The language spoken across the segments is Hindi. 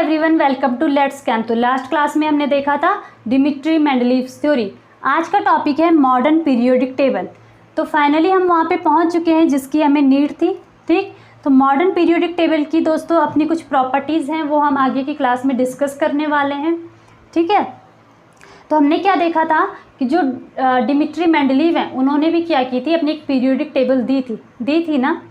Everyone, welcome to let's camp. तो लास्ट क्लास में हमने देखा था डिमिट्री मेंडलीव्स थ्योरी। आज का टॉपिक है मॉडर्न पीरियोडिक टेबल। तो फाइनली हम वहाँ पे पहुँच चुके हैं जिसकी हमें नीड थी। ठीक, तो मॉडर्न पीरियोडिक टेबल की दोस्तों अपनी कुछ प्रॉपर्टीज़ हैं, वो हम आगे की क्लास में डिस्कस करने वाले हैं। ठीक है, तो हमने क्या देखा था कि जो डिमिट्री मेंडलीव हैं उन्होंने भी क्या की थी, अपनी एक पीरियोडिक टेबल दी थी ना।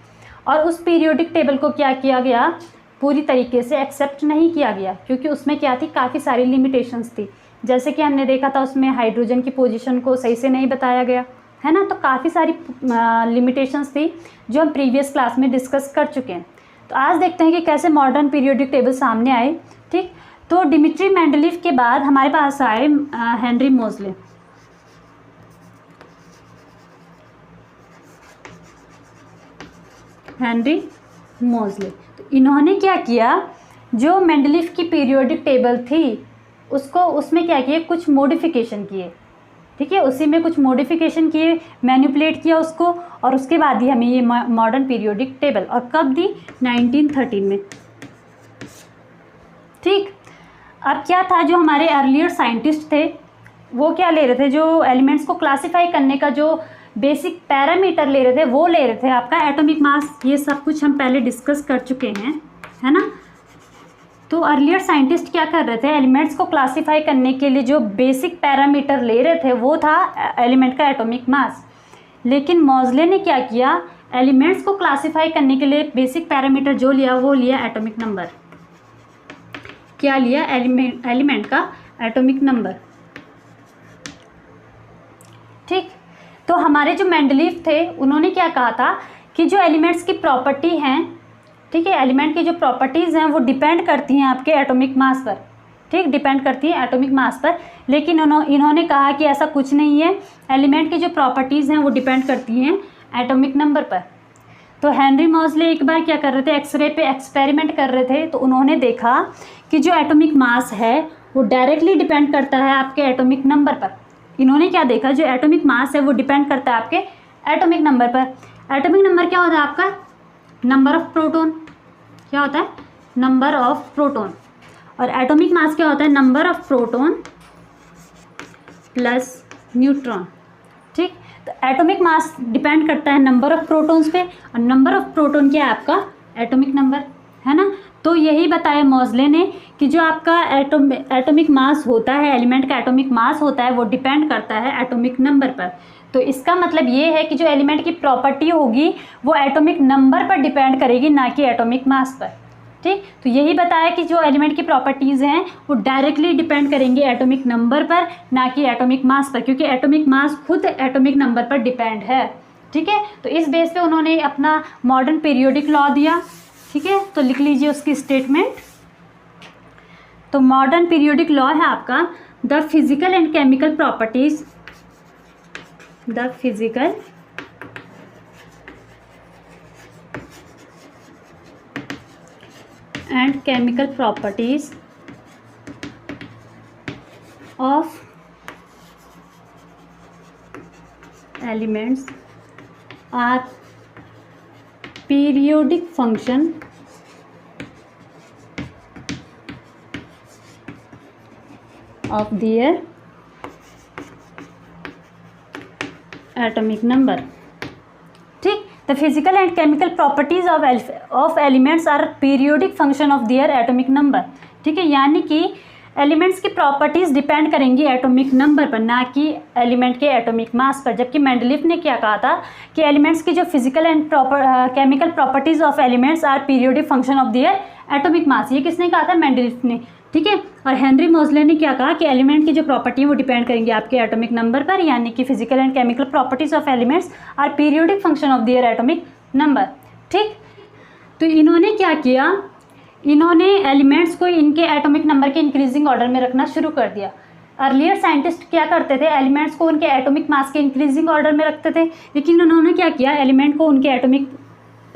और उस पीरियोडिक टेबल को क्या किया गया, पूरी तरीके से एक्सेप्ट नहीं किया गया, क्योंकि उसमें क्या थी, काफ़ी सारी लिमिटेशंस थी। जैसे कि हमने देखा था उसमें हाइड्रोजन की पोजीशन को सही से नहीं बताया गया है ना। तो काफ़ी सारी लिमिटेशंस थी जो हम प्रीवियस क्लास में डिस्कस कर चुके हैं। तो आज देखते हैं कि कैसे मॉडर्न पीरियोडिक टेबल सामने आए। ठीक, तो डिमिट्री मेंडलीव के बाद हमारे पास आए हेनरी मोज़ले। तो इन्होंने क्या किया, जो मेंडलीव की पीरियोडिक टेबल थी उसमें क्या किए, कुछ मॉडिफिकेशन किए। ठीक है, उसी में कुछ मॉडिफिकेशन किए, मैनिपुलेट किया उसको, और उसके बाद ही हमें ये मॉडर्न पीरियोडिक टेबल। और कब दी, 1913 में। ठीक, अब क्या था, जो हमारे अर्लियर साइंटिस्ट थे वो क्या ले रहे थे, जो एलिमेंट्स को क्लासीफाई करने का जो बेसिक पैरामीटर ले रहे थे वो ले रहे थे आपका एटॉमिक मास। ये सब कुछ हम पहले डिस्कस कर चुके हैं, है ना। तो अर्लियर साइंटिस्ट क्या कर रहे थे, एलिमेंट्स को क्लासीफाई करने के लिए जो बेसिक पैरामीटर ले रहे थे वो था एलिमेंट का एटॉमिक मास। लेकिन मोज़ले ने क्या किया, एलिमेंट्स को क्लासीफाई करने के लिए बेसिक पैरामीटर जो लिया वो लिया एटॉमिक नंबर। क्या लिया, एलिमेंट का एटॉमिक नंबर। ठीक, तो हमारे जो मेंडलीव थे उन्होंने क्या कहा था कि जो एलिमेंट्स की प्रॉपर्टी हैं, ठीक है, एलिमेंट की जो प्रॉपर्टीज़ हैं वो डिपेंड करती हैं आपके एटॉमिक मास पर। ठीक, डिपेंड करती हैं एटॉमिक मास पर। लेकिन इन्होंने कहा कि ऐसा कुछ नहीं है, एलिमेंट की जो प्रॉपर्टीज़ हैं वो डिपेंड करती हैं एटॉमिक नंबर पर। तो हेनरी मोज़ले एक बार क्या कर रहे थे, एक्सरे पे एक्सपेरिमेंट कर रहे थे। तो उन्होंने देखा कि जो एटॉमिक मास है वो डायरेक्टली डिपेंड करता है आपके एटॉमिक नंबर पर। इन्होंने क्या देखा, जो एटॉमिक मास है वो डिपेंड करता है आपके एटॉमिक नंबर पर। एटॉमिक नंबर क्या होता है आपका, नंबर ऑफ प्रोटॉन। क्या होता है, नंबर ऑफ प्रोटॉन। और एटॉमिक मास क्या होता है, number of proton plus neutron. ठीक, तो एटॉमिक मास डिपेंड करता है नंबर ऑफ प्रोटॉन्स पे, और नंबर ऑफ प्रोटॉन क्या है आपका एटॉमिक नंबर, है ना। तो यही बताया मोज़ले ने कि जो आपका एटॉमिक मास होता है, एलिमेंट का एटॉमिक मास होता है वो डिपेंड करता है एटॉमिक नंबर पर। तो इसका मतलब ये है कि जो एलिमेंट की प्रॉपर्टी होगी वो एटॉमिक नंबर पर डिपेंड करेगी, ना कि एटॉमिक मास पर। ठीक, तो यही बताया कि जो एलिमेंट की प्रॉपर्टीज़ हैं वो डायरेक्टली डिपेंड करेंगे एटॉमिक नंबर पर, ना कि एटॉमिक मास पर, क्योंकि एटॉमिक मास खुद एटॉमिक नंबर पर डिपेंड है। ठीक है, तो इस बेस पे उन्होंने अपना मॉडर्न पीरियोडिक लॉ दिया। ठीक है, तो लिख लीजिए उसकी स्टेटमेंट। तो मॉडर्न पीरियोडिक लॉ है आपका, the physical and chemical properties, the physical and chemical properties of elements are periodic function of their atomic number. ठीक, the physical and chemical properties of elements are periodic function of their atomic number. ठीक है, यानी कि एलिमेंट्स की प्रॉपर्टीज़ डिपेंड करेंगी एटॉमिक नंबर पर, ना कि एलिमेंट के एटॉमिक मास पर। जबकि मेंडलीव ने क्या कहा था कि एलिमेंट्स की जो physical and chemical properties of elements are periodic function of their atomic mass. ये किसने कहा था, मेंडलीव ने। ठीक है, और हेनरी मोज़ले ने क्या कहा कि एलिमेंट की जो प्रॉपर्टी है वो डिपेंड करेंगी आपके एटॉमिक नंबर पर, यानी कि physical and chemical properties of elements are periodic function of their atomic number. ठीक, तो इन्होंने क्या किया, इन्होंने एलिमेंट्स को इनके एटॉमिक नंबर के इंक्रीजिंग ऑर्डर में रखना शुरू कर दिया। अर्लियर साइंटिस्ट क्या करते थे, एलिमेंट्स को उनके एटॉमिक मास के इंक्रीजिंग ऑर्डर में रखते थे। लेकिन उन्होंने क्या किया, एलिमेंट को उनके एटॉमिक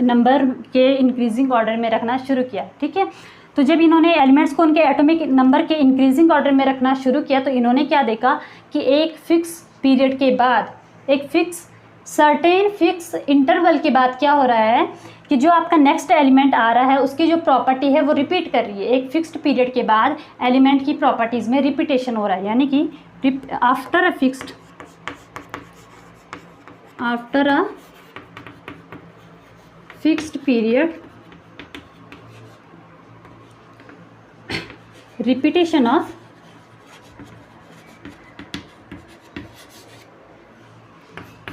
नंबर के इंक्रीजिंग ऑर्डर में रखना शुरू किया। ठीक है, तो जब इन्होंने एलिमेंट्स को उनके एटॉमिक नंबर के इंक्रीजिंग ऑर्डर में रखना शुरू किया तो इन्होंने क्या देखा कि एक फिक्स पीरियड के बाद, एक फिक्स सर्टेन फिक्स इंटरवल के बाद क्या हो रहा है कि जो आपका नेक्स्ट एलिमेंट आ रहा है उसकी जो प्रॉपर्टी है वो रिपीट कर रही है। एक फिक्स्ड पीरियड के बाद एलिमेंट की प्रॉपर्टीज़ में रिपीटेशन हो रहा है, यानी कि after a fixed period repetition of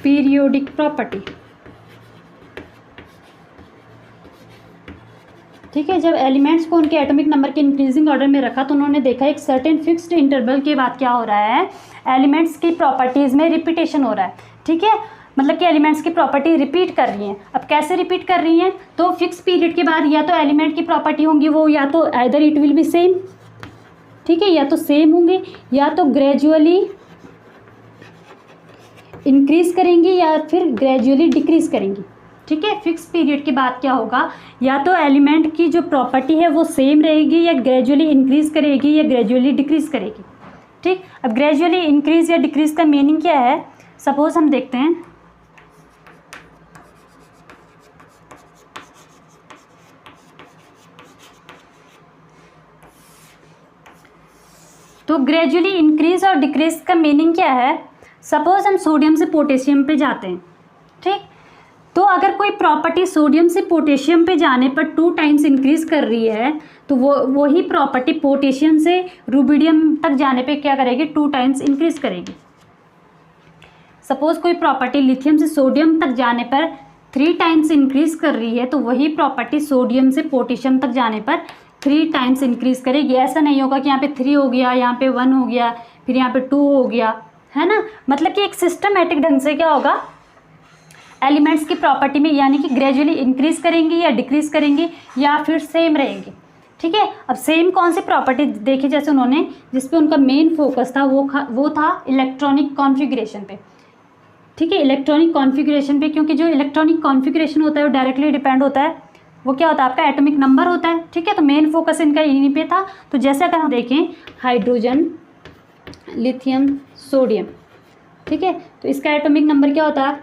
periodic property. ठीक है, जब एलिमेंट्स को उनके एटॉमिक नंबर के इंक्रीजिंग ऑर्डर में रखा तो उन्होंने देखा एक सर्टेन फिक्स्ड इंटरवल के बाद क्या हो रहा है, एलिमेंट्स की प्रॉपर्टीज़ में रिपीटेशन हो रहा है। ठीक है, मतलब कि एलिमेंट्स की प्रॉपर्टी रिपीट कर रही हैं। अब कैसे रिपीट कर रही हैं, तो फिक्स पीरियड के बाद या तो एलिमेंट की प्रॉपर्टी होंगी वो या तो either it will be same, ठीक है, या तो सेम होंगे या तो ग्रेजुअली इंक्रीज करेंगी या फिर ग्रेजुअली डिक्रीज करेंगी। ठीक है, फिक्स पीरियड के बाद क्या होगा, या तो एलिमेंट की जो प्रॉपर्टी है वो सेम रहेगी या ग्रेजुअली इंक्रीज करेगी या ग्रेजुअली डिक्रीज करेगी। ठीक, अब ग्रेजुअली इंक्रीज या डिक्रीज का मीनिंग क्या है, सपोज हम देखते हैं तो ग्रेजुअली इंक्रीज और डिक्रीज का मीनिंग क्या है। सपोज हम सोडियम से पोटेशियम पे जाते हैं, ठीक, तो अगर कोई प्रॉपर्टी सोडियम से पोटेशियम पे जाने पर 2 टाइम्स इंक्रीज कर रही है तो वही प्रॉपर्टी पोटेशियम से रुबिडियम तक जाने पे क्या करेगी, 2 टाइम्स इंक्रीज करेगी। सपोज कोई प्रॉपर्टी लिथियम से सोडियम तक जाने पर 3 टाइम्स इंक्रीज कर रही है तो वही प्रॉपर्टी सोडियम से पोटेशियम तक जाने पर 3 टाइम्स इंक्रीज करेगी। ऐसा नहीं होगा कि यहाँ पे 3 हो गया, यहाँ पे 1 हो गया, फिर यहाँ पे 2 हो गया, है ना। मतलब कि एक सिस्टमेटिक ढंग से क्या होगा, एलिमेंट्स की प्रॉपर्टी में यानी कि ग्रेजुअली इंक्रीज करेंगी या डिक्रीज करेंगी या फिर सेम रहेंगी। ठीक है, अब सेम कौन सी प्रॉपर्टी देखी, जैसे उन्होंने जिस पे उनका मेन फोकस था वो था इलेक्ट्रॉनिक कॉन्फ़िगरेशन पे। ठीक है, इलेक्ट्रॉनिक कॉन्फ़िगरेशन पे, क्योंकि जो इलेक्ट्रॉनिक कॉन्फ़िगरेशन होता है वो डायरेक्टली डिपेंड होता है, वो क्या होता है, आपका एटॉमिक नंबर होता है। ठीक है, तो मेन फोकस इनका इन्हीं पे था। तो जैसे अगर हम देखें हाइड्रोजन, लिथियम, सोडियम, ठीक है, तो इसका एटॉमिक नंबर क्या होता है,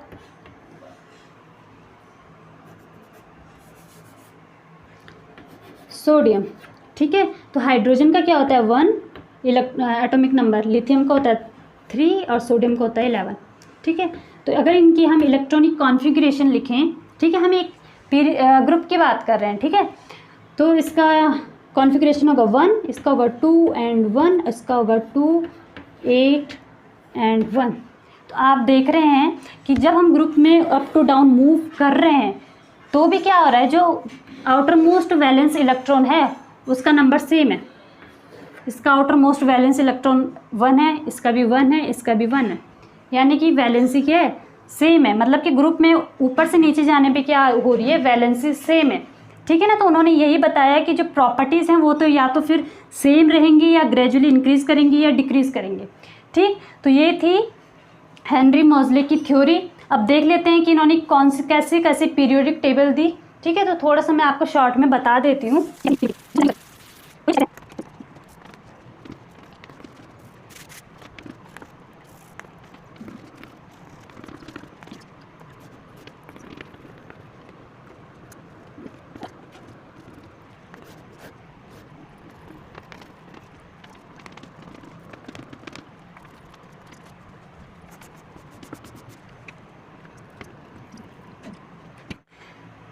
सोडियम। ठीक है, तो हाइड्रोजन का क्या होता है 1 एटॉमिक नंबर, लिथियम का होता है 3 और सोडियम का होता है 11। ठीक है, तो अगर इनकी हम इलेक्ट्रॉनिक कॉन्फ़िगरेशन लिखें, ठीक है, हम एक ग्रुप की बात कर रहे हैं, ठीक है, तो इसका कॉन्फ़िगरेशन होगा 1, इसका होगा 2 and 1, इसका होगा 2, 8 and 1। तो आप देख रहे हैं कि जब हम ग्रुप में अप टू डाउन मूव कर रहे हैं तो भी क्या हो रहा है, जो आउटर मोस्ट वैलेंस इलेक्ट्रॉन है उसका नंबर सेम है। इसका आउटर मोस्ट वैलेंस इलेक्ट्रॉन 1 है, इसका भी 1 है, इसका भी 1 है, यानी कि वैलेंसी क्या है, सेम है। मतलब कि ग्रुप में ऊपर से नीचे जाने पे क्या हो रही है, वैलेंसी सेम है। ठीक है ना, तो उन्होंने यही बताया कि जो प्रॉपर्टीज़ हैं वो तो या तो फिर सेम रहेंगी या ग्रेजुअली इंक्रीज करेंगी या डिक्रीज करेंगे। ठीक, तो ये थी हेनरी मोज़ले की थ्योरी। अब देख लेते हैं कि इन्होंने कौन सी कैसे कैसे पीरियोडिक टेबल दी। ठीक है, तो थोड़ा सा मैं आपको शॉर्ट में बता देती हूँ।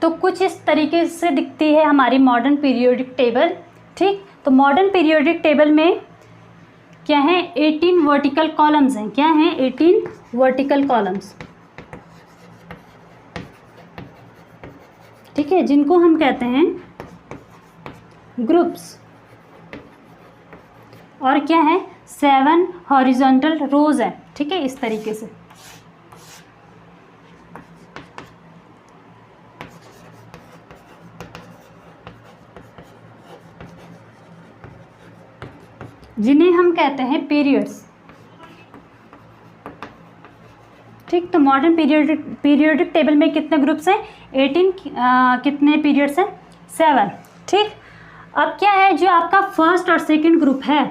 तो कुछ इस तरीके से दिखती है हमारी मॉडर्न पीरियोडिक टेबल। ठीक, तो मॉडर्न पीरियोडिक टेबल में क्या है, 18 वर्टिकल कॉलम्स हैं। क्या हैं, 18 वर्टिकल कॉलम्स। ठीक है, जिनको हम कहते हैं ग्रुप्स। और क्या है, 7 हॉरिजॉन्टल रोज है। ठीक है, इस तरीके से। जिन्हें हम कहते हैं पीरियड्स। ठीक, तो मॉडर्न पीरियोडिक टेबल में कितने ग्रुप्स हैं, 18। कितने पीरियड्स हैं, 7। ठीक, अब क्या है, जो आपका फर्स्ट और सेकंड ग्रुप है,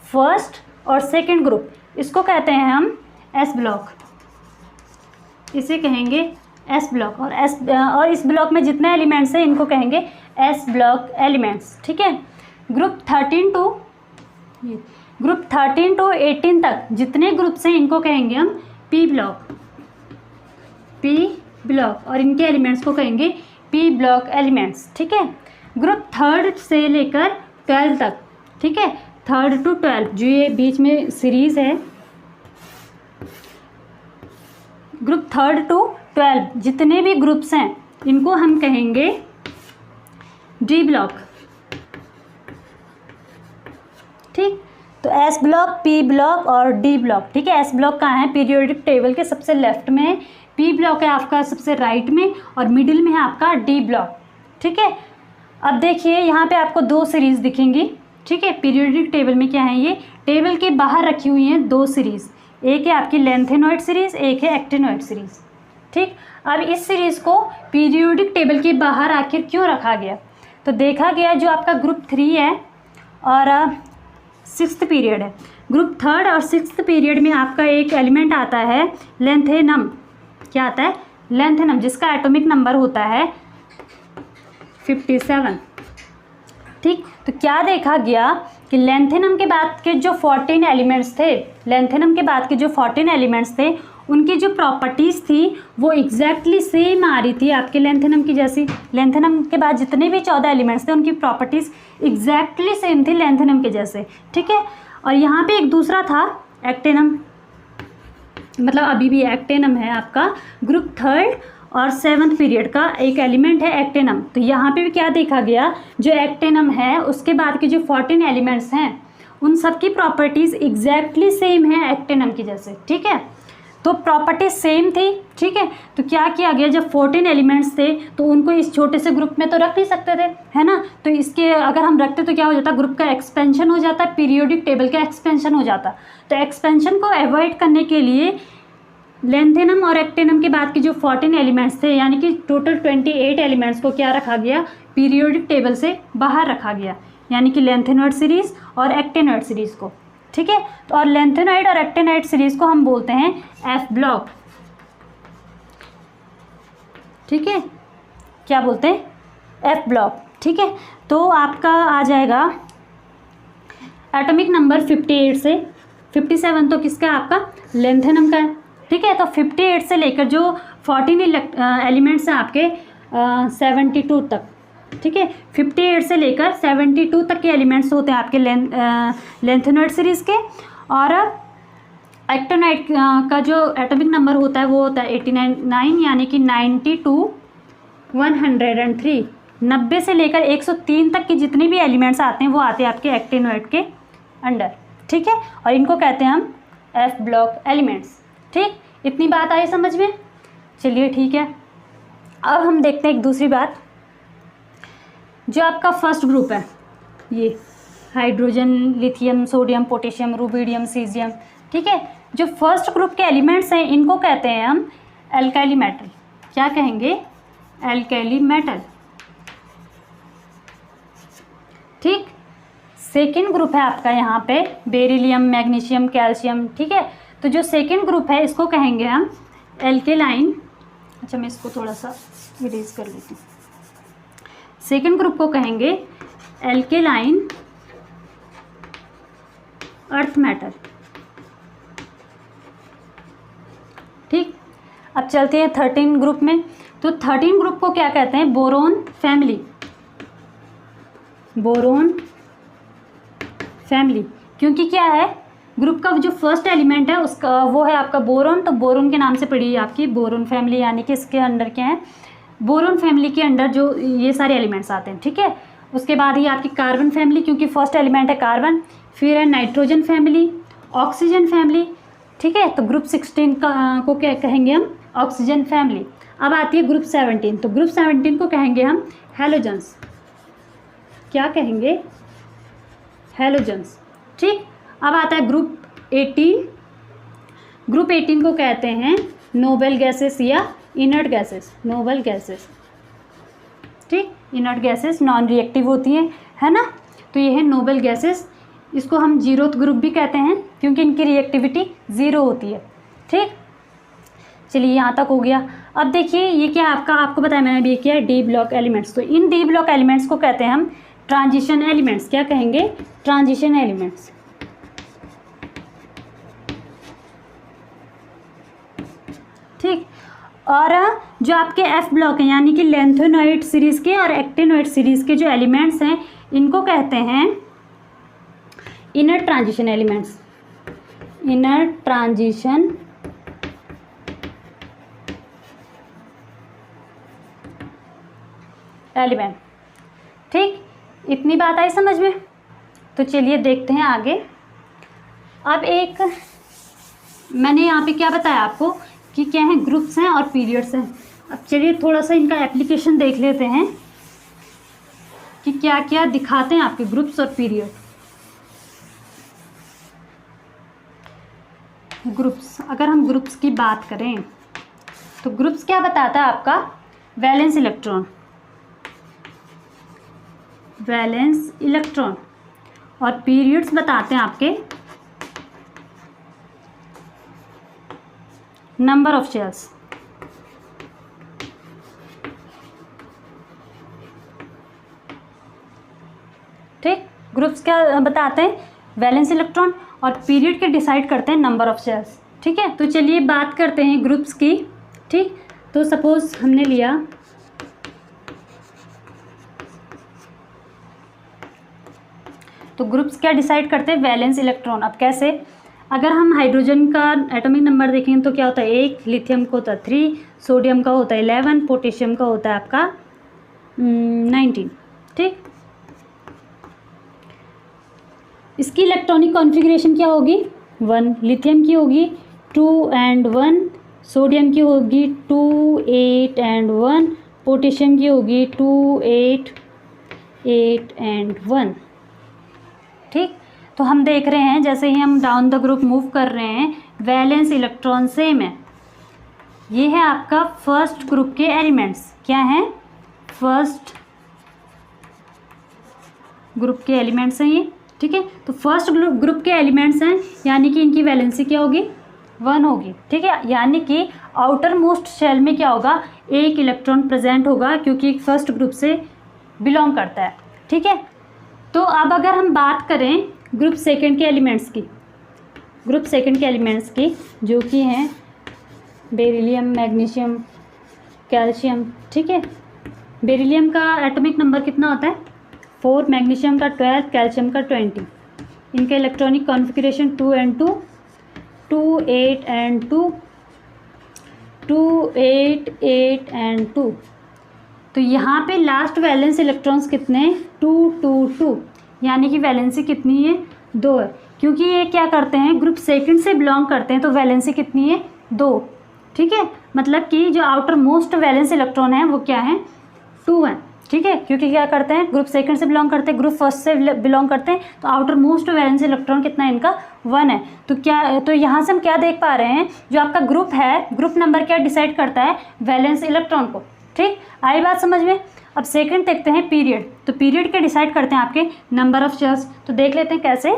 फर्स्ट और सेकंड ग्रुप, इसको कहते हैं हम एस ब्लॉक। इसे कहेंगे एस ब्लॉक। और इस ब्लॉक में जितने एलिमेंट्स हैं इनको कहेंगे एस ब्लॉक एलिमेंट्स। ठीक है। ग्रुप 13 टू 18 तक जितने ग्रुप्स हैं इनको कहेंगे हम पी ब्लॉक और इनके एलिमेंट्स को कहेंगे पी ब्लॉक एलिमेंट्स। ठीक है। ग्रुप 3 से लेकर 12 तक, ठीक है, 3 to 12 जो ये बीच में सीरीज है, ग्रुप 3 to 12 जितने भी ग्रुप्स हैं इनको हम कहेंगे डी ब्लॉक। ठीक, तो एस ब्लॉक, पी ब्लॉक और डी ब्लॉक। ठीक है। एस ब्लॉक कहाँ है? पीरियोडिक टेबल के सबसे लेफ्ट में है, पी ब्लॉक है आपका सबसे राइट में और मिडिल में है आपका डी ब्लॉक। ठीक है। अब देखिए यहाँ पे आपको 2 सीरीज़ दिखेंगी। ठीक है। पीरियोडिक टेबल में क्या है, ये टेबल के बाहर रखी हुई हैं 2 सीरीज़, एक है आपकी लेंथेनॉइड सीरीज़, एक है एक्टिनॉइड सीरीज़। ठीक, अब इस सीरीज़ को पीरियोडिक टेबल के बाहर आखिर क्यों रखा गया? तो देखा गया जो आपका ग्रुप 3 है और 6th पीरियड है, ग्रुप 3rd और 6th पीरियड में आपका एक एलिमेंट आता है लेंथेनम। क्या आता है? लेंथेनम, जिसका एटॉमिक नंबर होता है 57। ठीक, तो क्या देखा गया कि लेंथेनम के बाद के जो 14 एलिमेंट्स थे, लेंथेनम के बाद के जो 14 एलिमेंट्स थे उनकी जो प्रॉपर्टीज़ थी वो एग्जैक्टली सेम आ रही थी आपके लेंथेनम की जैसी। लेंथेनम के बाद जितने भी 14 एलिमेंट्स थे उनकी प्रॉपर्टीज़ एग्जैक्टली सेम थी लेंथेनम के जैसे। ठीक है। और यहाँ पे एक दूसरा था एक्टेनम, मतलब अभी भी एक्टेनम है आपका ग्रुप 3rd और 7th पीरियड का एक एलिमेंट है एक्टेनम। तो यहाँ पे भी क्या देखा गया, जो एक्टेनम है उसके बाद के जो 14 एलिमेंट्स हैं उन सब की प्रॉपर्टीज़ एग्जैक्टली सेम है एक्टेनम की जैसे। ठीक है, तो प्रॉपर्टीज सेम थी। ठीक है, तो क्या किया गया, जब 14 एलिमेंट्स थे तो उनको इस छोटे से ग्रुप में तो रख नहीं सकते थे, है ना। तो इसके अगर हम रखते तो क्या हो जाता, ग्रुप का एक्सपेंशन हो जाता, पीरियोडिक टेबल का एक्सपेंशन हो जाता। तो एक्सपेंशन को अवॉइड करने के लिए लेंथेनम और एक्टेनम के बाद के जो 14 एलिमेंट्स थे यानी कि टोटल 28 एलिमेंट्स को क्या रखा गया, पीरियोडिक टेबल से बाहर रखा गया, यानी कि लेंथेनॉइड सीरीज़ और एक्टेनॉइड सीरीज़ को। ठीक है, तो और लेंथेनॉइड और एक्टेनॉइड सीरीज़ को हम बोलते हैं एफ ब्लॉक। ठीक है, क्या बोलते हैं? F block. ठीक है, तो आपका आ जाएगा एटॉमिक नंबर 58 से 57 तो किसका है आपका? लेंथेनम का है। ठीक है, तो 58 से लेकर जो 14 एलिमेंट्स हैं आपके 72 तक। ठीक है, 58 से लेकर 72 तक के एलिमेंट्स होते हैं आपके लेंथेनॉइड सीरीज़ के। और एक्टेनॉइड का जो एटॉमिक नंबर होता है वो होता है 89, यानी कि 90 to 103। 90 से लेकर 103 तक के जितने भी एलिमेंट्स आते हैं वो आते हैं आपके एक्टेनॉइड के अंडर। ठीक है, और इनको कहते हैं हम एफ ब्लॉक एलिमेंट्स। ठीक, इतनी बात आई समझ में? चलिए ठीक है, अब हम देखते हैं एक दूसरी बात। जो आपका फर्स्ट ग्रुप है, ये hydrogen, lithium, sodium, potassium, rubidium, caesium. ठीक है, जो फर्स्ट ग्रुप के एलिमेंट्स हैं इनको कहते हैं हम एल्काइली मेटल। क्या कहेंगे? एल्काइली मेटल। ठीक, सेकेंड ग्रुप है आपका यहाँ पे बेरिलियम, मैग्नीशियम, कैल्शियम। ठीक है, तो जो सेकेंड ग्रुप है इसको कहेंगे हम एल्केलाइन। अच्छा, मैं इसको थोड़ा सा इरेज कर लेती हूँ। सेकेंड ग्रुप को कहेंगे एल्केलाइन अर्थ मेटल। ठीक, अब चलते हैं 13 ग्रुप में। तो 13 ग्रुप को क्या कहते हैं? Boron family. बोरोन फैमिली, क्योंकि क्या है, ग्रुप का जो फर्स्ट एलिमेंट है उसका वो है आपका बोरोन, तो बोरोन के नाम से पड़ी है आपकी बोरोन फैमिली, यानी कि इसके अंडर क्या है, बोरोन फैमिली के अंडर जो ये सारे एलिमेंट्स आते हैं। ठीक है, उसके बाद ही आपकी कार्बन फैमिली, क्योंकि फर्स्ट एलिमेंट है कार्बन, फिर है नाइट्रोजन फैमिली, ऑक्सीजन फैमिली। ठीक है, तो ग्रुप 16 को क्या कहेंगे हम? Oxygen family. अब आती है ग्रुप 17, तो ग्रुप 17 को कहेंगे हम हैलोजन्स। क्या कहेंगे? हैलोजन्स। ठीक, अब आता है ग्रुप 18। ग्रुप 18 को कहते हैं नोबल गैसेस या इनर्ट गैसेस। Noble gases. ठीक, इनर्ट गैसेस नॉन रिएक्टिव होती हैं, है ना। तो ये है नोबल गैसेस। इसको हम 0th ग्रुप भी कहते हैं क्योंकि इनकी रिएक्टिविटी 0 होती है। ठीक, चलिए यहाँ तक हो गया। अब देखिए ये क्या आपका, आपको बताया मैंने अभी क्या है, डी ब्लॉक एलिमेंट्स। तो इन डी ब्लॉक एलिमेंट्स को कहते हैं हम ट्रांजिशन एलिमेंट्स। क्या कहेंगे? Transition elements. ठीक। और जो आपके एफ ब्लॉक हैं यानी कि लेंथेनॉइड सीरीज़ के और एक्टिनॉइड सीरीज़ के जो एलिमेंट्स हैं इनको कहते हैं inner transition elements. Inner transition element. ठीक, इतनी बात आई समझ में? तो चलिए देखते हैं आगे। अब एक मैंने यहाँ पे क्या बताया आपको कि क्या है, ग्रुप्स हैं और पीरियड्स हैं। अब चलिए थोड़ा सा इनका एप्लीकेशन देख लेते हैं कि क्या क्या दिखाते हैं आपके ग्रुप्स और पीरियड। ग्रुप्स, अगर हम ग्रुप्स की बात करें तो ग्रुप्स क्या बताता है आपका? Valence electron, valence electron. और पीरियड्स बताते हैं आपके नंबर ऑफ शेल्स। ठीक, ग्रुप्स क्या बताते हैं? Valence electron. और पीरियड के डिसाइड करते हैं नंबर ऑफ शेल्स। ठीक है, तो चलिए बात करते हैं ग्रुप्स की। ठीक, तो सपोज हमने लिया तो ग्रुप्स क्या डिसाइड करते हैं? Valence electron. अब कैसे? अगर हम हाइड्रोजन का एटॉमिक नंबर देखें तो क्या होता है? 1, लिथियम का होता है 3, सोडियम का होता है 11, पोटेशियम का होता है आपका 19। ठीक, इसकी इलेक्ट्रॉनिक कॉन्फ़िगरेशन क्या होगी? 1, लिथियम की होगी 2 and 1, सोडियम की होगी 2, 8 and 1, पोटेशियम की होगी 2, 8, 8 and 1। ठीक, तो हम देख रहे हैं जैसे ही हम डाउन द ग्रुप मूव कर रहे हैं वैलेंस इलेक्ट्रॉन सेम है। ये है आपका फर्स्ट ग्रुप के एलिमेंट्स। क्या हैं? फर्स्ट ग्रुप के एलिमेंट्स हैं ये। ठीक है, तो फर्स्ट ग्रुप के एलिमेंट्स हैं यानी कि इनकी वैलेंसी क्या होगी? 1 होगी। ठीक है, यानी कि आउटर मोस्ट शेल में क्या होगा? एक इलेक्ट्रॉन प्रेजेंट होगा क्योंकि फर्स्ट ग्रुप से बिलोंग करता है। ठीक है, तो अब अगर हम बात करें ग्रुप सेकंड के एलिमेंट्स की, ग्रुप सेकंड के एलिमेंट्स की जो कि हैं बेरिलियम, मैग्नीशियम, कैल्शियम। ठीक है, बेरिलियम का एटॉमिक नंबर कितना होता है? 4, मैग्नीशियम का 12, कैल्शियम का 20। इनका electronic configuration 2 and 2, 2, 8 and 2, 2, 8, 8 and 2। तो यहाँ पे लास्ट वैलेंस इलेक्ट्रॉन्स कितने हैं? 2, 2, 2, यानी कि वैलेंसी कितनी है? 2 है। क्योंकि ये क्या करते हैं? ग्रुप सेकंड से बिलोंग करते हैं तो वैलेंसी कितनी है? 2। ठीक है, मतलब कि जो आउटर मोस्ट वैलेंस इलेक्ट्रॉन है वो क्या है? 2 है। ठीक है, क्योंकि क्या करते हैं? ग्रुप सेकंड से बिलोंग करते हैं, ग्रुप फर्स्ट से बिलोंग करते हैं, तो आउटर मोस्ट वैलेंस इलेक्ट्रॉन कितना है इनका? 1 है। तो क्या, तो यहाँ से हम क्या देख पा रहे हैं? जो आपका ग्रुप है, ग्रुप नंबर क्या डिसाइड करता है? वैलेंस इलेक्ट्रॉन को। ठीक, आई बात समझ में? अब सेकंड देखते हैं पीरियड। तो पीरियड के डिसाइड करते हैं आपके नंबर ऑफ शेल्स। तो देख लेते हैं कैसे।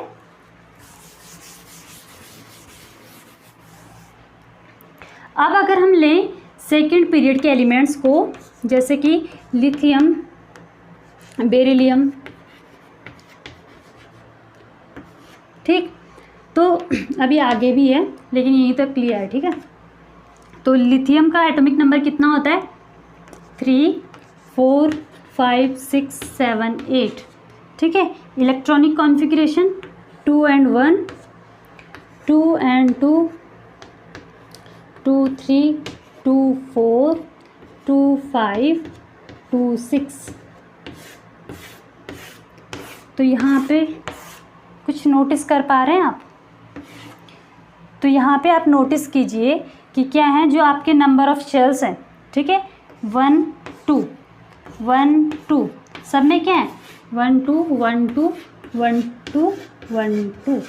अब अगर हम लें सेकंड पीरियड के एलिमेंट्स को, जैसे कि लिथियम, बेरिलियम। ठीक, तो अभी आगे भी है लेकिन यहीं तक क्लियर है। ठीक है, तो लिथियम का एटॉमिक नंबर कितना होता है? 3, 4, 5, 6, 7, 8। ठीक है, इलेक्ट्रॉनिक कॉन्फ़िगरेशन 2 and 1, 2 and 2, 2, 3, 2, 4, 2, 5, 2, 6। तो यहाँ पे कुछ नोटिस कर पा रहे हैं आप? तो यहाँ पे आप नोटिस कीजिए कि क्या है जो आपके नंबर ऑफ शेल्स हैं। ठीक है, 1, 2, 1, 2, सब में क्या है? 1, 2, 1, 2, 1, 2, 1, 2।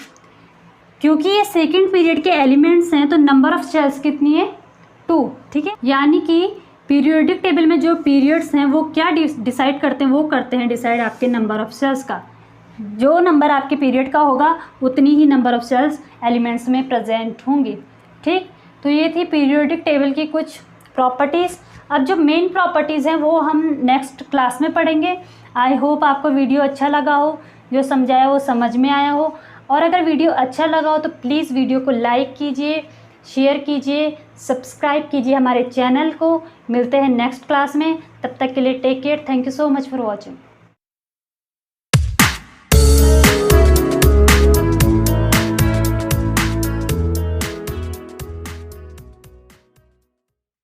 क्योंकि ये सेकंड पीरियड के एलिमेंट्स हैं तो नंबर ऑफ शेल्स कितनी है? 2। ठीक है, यानी कि पीरियोडिक टेबल में जो पीरियड्स हैं वो क्या डिसाइड करते हैं? वो करते हैं डिसाइड आपके नंबर ऑफ शेल्स का। जो नंबर आपके पीरियड का होगा उतनी ही नंबर ऑफ शेल्स एलिमेंट्स में प्रेजेंट होंगी। ठीक, तो ये थी पीरियोडिक टेबल की कुछ प्रॉपर्टीज़। अब जो मेन प्रॉपर्टीज़ हैं वो हम नेक्स्ट क्लास में पढ़ेंगे। आई होप आपको वीडियो अच्छा लगा हो, जो समझाया वो समझ में आया हो। और अगर वीडियो अच्छा लगा हो तो प्लीज़ वीडियो को लाइक कीजिए, शेयर कीजिए, सब्सक्राइब कीजिए हमारे चैनल को। मिलते हैं नेक्स्ट क्लास में, तब तक के लिए take care. Thank you so much for watching.